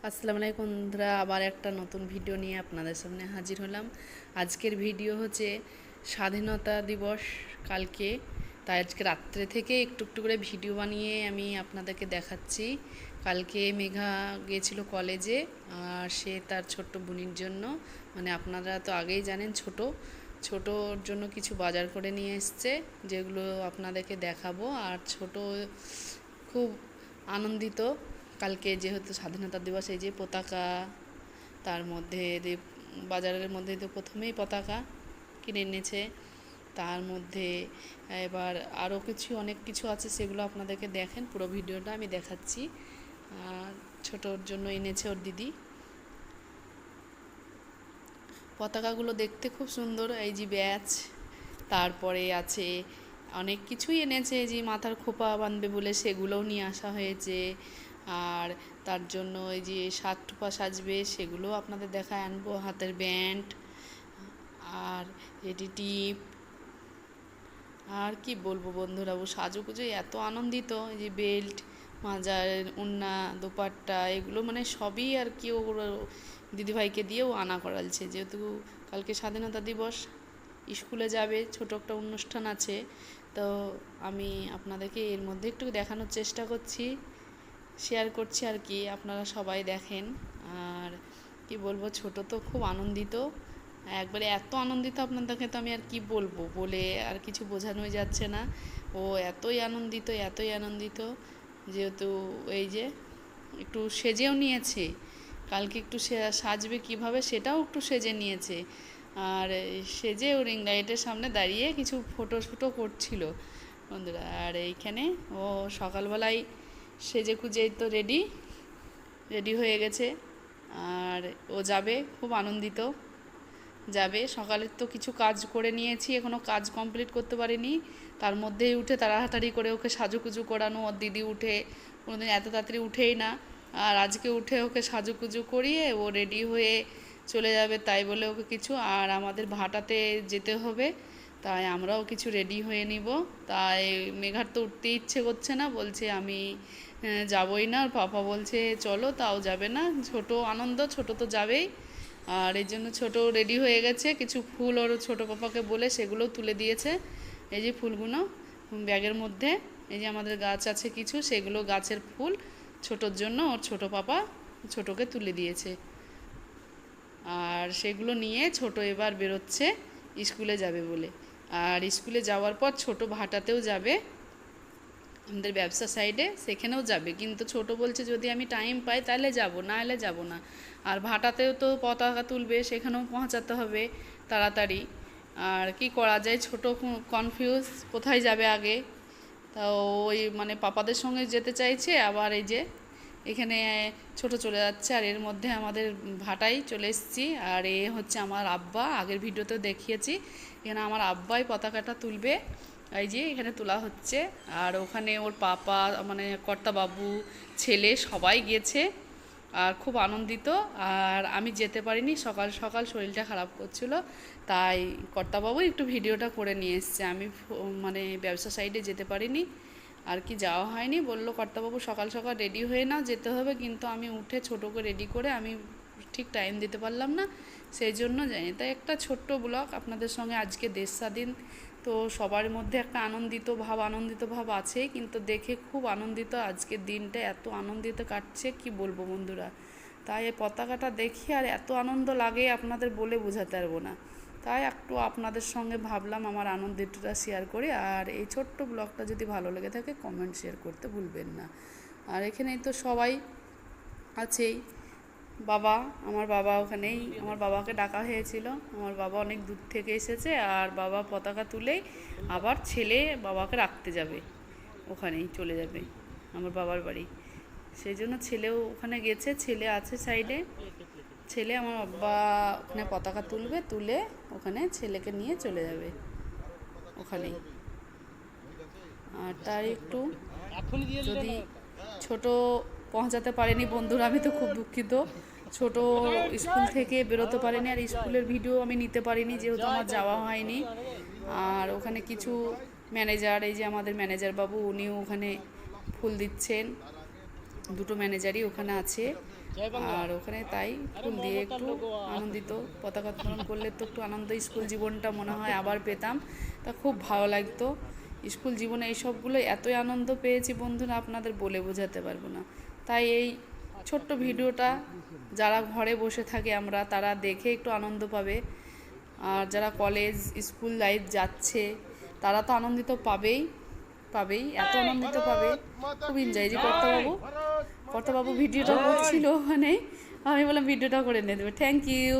আসসালামু আলাইকুম বন্ধুরা, আবার একটা নতুন ভিডিও নিয়ে আপনাদের সামনে হাজির হলাম। আজকের ভিডিও হচ্ছে স্বাধীনতা দিবস কালকে, তাই আজকে রাত্রে থেকে একটু একটু করে ভিডিও বানিয়ে আমি আপনাদেরকে দেখাচ্ছি। কালকে মেঘা গিয়েছিল কলেজে, আর সে তার ছোট্ট বোনের জন্য, মানে আপনারা তো আগেই জানেন, ছোটোর জন্য কিছু বাজার করে নিয়ে এসছে, যেগুলো আপনাদেরকে দেখাবো। আর ছোট খুব আনন্দিত কালকে, যেহেতু স্বাধীনতা দিবস, এই যে পতাকা, তার মধ্যে বাজারের মধ্যে তো প্রথমেই পতাকা কিনে এনেছে, তার মধ্যে এবার আরও অনেক কিছু আছে, সেগুলো আপনাদেরকে দেখেন, পুরো ভিডিওটা আমি দেখাচ্ছি। ছোটোর জন্য এনেছে ওর দিদি। পতাকাগুলো দেখতে খুব সুন্দর, এই যে ব্যাচ, তারপরে আছে অনেক কিছুই এনেছে, যে মাথার খোপা বাঁধবে বলে সেগুলোও নিয়ে আসা হয়েছে। আর তার জন্য এই যে শাক টোপা সাজবে, সেগুলো আপনাদের দেখায় আনবো, হাতের ব্যান্ড, আর এটি টিপ, আর কি বলবো বন্ধুরা, ও সাজুগুজু এত আনন্দিত। এই যে বেল্ট, মাজার, ওড়না, দোপাট্টা, এগুলো মানে সবই আর কি ও দিদিভাইকে দিয়েও আনা করালছে, যেহেতু কালকে স্বাধীনতা দিবস, স্কুলে যাবে, ছোট একটা অনুষ্ঠান আছে। তো আমি আপনাদেরকে এর মধ্যে একটু দেখানোর চেষ্টা করছি, শেয়ার করছি আর কি, আপনারা সবাই দেখেন। আর কি বলবো, ছোট তো খুব আনন্দিত, একবারে এত আনন্দিত, আপনাদেরকে তো আমি আর কি বলবো, বলে আর কিছু বোঝানোই যাচ্ছে না। ও এতই আনন্দিত, এতই আনন্দিত, যেহেতু এই যে একটু সেজেও নিয়েছে, কালকে একটু সাজবে কিভাবে সেটাও একটু সেজে নিয়েছে। আর সেজে ও রিং লাইটের সামনে দাঁড়িয়ে কিছু ফটো করছিল বন্ধুরা। আর এইখানে ও সকালবেলায় সেজে কুজেই তো রেডি হয়ে গেছে, আর ও যাবে, খুব আনন্দিত যাবে। সকালের তো কিছু কাজ করে নিয়েছি, এখনও কাজ কমপ্লিট করতে পারিনি, তার মধ্যেই উঠে তাড়াতাড়ি করে ওকে সাজুকুজু করানো। ওর দিদি উঠে কোনোদিন এত তাড়াতাড়ি উঠেই না, আর আজকে উঠে ওকে সাজুকুজু করিয়ে ও রেডি হয়ে চলে যাবে, তাই বলে ওকে কিছু, আর আমাদের ভাটাতে যেতে হবে, তাই আমরাও কিছু রেডি হয়ে নিব। তাই মেঘার তো উঠতে ইচ্ছে করছে না, বলছে আমি যাবই না, আর পাপা বলছে চলো, তাও যাবে না। ছোট আনন্দ, ছোট তো যাবেই। আর এই জন্য ছোটো রেডি হয়ে গেছে, কিছু ফুল ওর ছোটো পাপাকে বলে সেগুলোও তুলে দিয়েছে। এই যে ফুলগুলো ব্যাগের মধ্যে, এই যে আমাদের গাছ আছে কিছু, সেগুলো গাছের ফুল ছোটোর জন্য ওর ছোটো পাপা ছোটোকে তুলে দিয়েছে। আর সেগুলো নিয়ে ছোট এবার বেরোচ্ছে স্কুলে যাবে বলে। আর স্কুলে যাওয়ার পর ছোট ভাটাতেও যাবে, আমাদের ব্যবসা সাইডে, সেখানেও যাবে, কিন্তু ছোট বলছে যদি আমি টাইম পাই তাহলে যাব, না হলে যাব না। আর ভাটাতেও তো পতাকা তুলবে, সেখানেও পৌঁছাতে হবে তাড়াতাড়ি। আর কি করা যায়, ছোট কনফিউজ কোথায় যাবে আগে। তা ওই মানে পাপাদের সঙ্গে যেতে চাইছে, আবার এই যে এখানে ছোট চলে যাচ্ছে। আর এর মধ্যে আমাদের ভাটাই চলে এসেছি, আর এ হচ্ছে আমার আব্বা, আগের ভিডিওতেও দেখিয়েছি, এখানে আমার আব্বাই পতাকাটা তুলবে, এই যে এখানে তোলা হচ্ছে। আর ওখানে ওর পাপা, মানে কর্তাবাবু, ছেলে সবাই গেছে, আর খুব আনন্দিত। আর আমি যেতে পারিনি, সকাল সকাল শরীরটা খারাপ করছিল, তাই কর্তাবাবু একটু ভিডিওটা করে নিয়ে এসছে, আমি মানে ব্যবসা সাইডে যেতে পারিনি, আর কি যাওয়া হয়নি। বললো কর্তাবাবু সকাল সকাল রেডি হয়ে নাও, যেতে হবে, কিন্তু আমি উঠে ছোটোকে রেডি করে আমি ঠিক টাইম দিতে পারলাম না, সেই জন্য যাইনি। তাই একটা ছোট্ট ব্লগ আপনাদের সঙ্গে, আজকে দেশ স্বাধীন, তো সবার মধ্যে একটা আনন্দিত ভাব আছেই, কিন্তু দেখে খুব আনন্দিত, আজকের দিনটা এত আনন্দিত কাটছে কি বলবো বন্ধুরা। তাই এই পতাকাটা দেখি আর এত আনন্দ লাগে, আপনাদের বলে বোঝাতে পারবো না। তাই একটু আপনাদের সঙ্গে ভাবলাম আমার আনন্দটা শেয়ার করি। আর এই ছোট্ট ব্লগটা যদি ভালো লেগে থাকে কমেন্ট শেয়ার করতে ভুলবেন না। আর এখানেই তো সবাই আছেই, আমার বাবা ওখানেই, আমার বাবাকে ডাকা হয়েছিল, আমার বাবা অনেক দূর থেকে এসেছে, আর বাবা পতাকা তুলেই আবার ছেলে বাবাকে রাখতে যাবে, ওখানেই চলে যাবে আমার বাবার বাড়ি, সেই জন্য ছেলেও ওখানে গেছে, ছেলে আছে সাইডে, ছেলে আমার বাবা ওখানে পতাকা তুলবে, তুলে ওখানে ছেলেকে নিয়ে চলে যাবে ওখানেই। আর তার একটু যদি ছোট পৌঁছাতে পারেনি বন্ধুরা, আমি তো খুব দুঃখিত, ছোট স্কুল থেকে বেরোতে পারেনি, আর স্কুলের ভিডিও আমি নিতে পারিনি, যেহেতু আমার যাওয়া হয়নি। আর ওখানে কিছু ম্যানেজার, এই যে আমাদের ম্যানেজার বাবু, উনিও ওখানে ফুল দিচ্ছেন, দুটো ম্যানেজারই ওখানে আছে। আর ওখানে তাই ফুল দিয়ে একটু আনন্দিত, পতাকা উত্তোলন করলে তো একটু আনন্দ, স্কুল জীবনটা মনে হয় আবার পেতাম, তা খুব ভালো লাগতো। স্কুল জীবনে এই সবগুলো এতই আনন্দ পেয়েছি বন্ধুরা, আপনাদের বলে বোঝাতে পারবো না। তাই এই ছোট্ট ভিডিওটা যারা ঘরে বসে থাকে আমরা, তারা দেখে একটু আনন্দ পাবে। আর যারা কলেজ স্কুল লাইফ যাচ্ছে তারা তো আনন্দিত পাবেই পাবেই, এত আনন্দিত পাবে, খুব এনজয়। যে কর্তাবাবু ভিডিওটা করছিল, মানে আমি বললাম ভিডিওটা করে নিয়ে দেবে। Thank you.